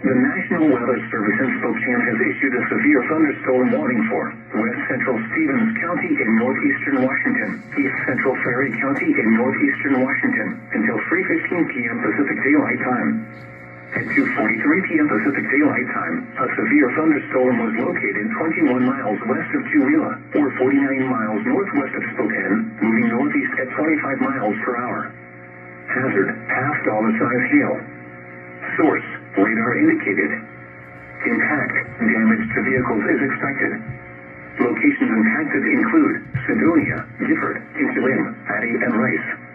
The National Weather Service in Spokane has issued a severe thunderstorm warning for west central Stevens County in northeastern Washington, east central Ferry County in northeastern Washington, until 3:15 p.m. Pacific Daylight Time. At 2:43 p.m. Pacific Daylight Time, a severe thunderstorm was located 21 miles west of Tooele, or 49 miles northwest of Spokane, moving northeast at 25 miles per hour. Hazard, half dollar-size hail. Source, radar indicated. Impact, damage to vehicles is expected. Locations impacted include Sedonia, Gifford, Insulim, Addy, and Rice.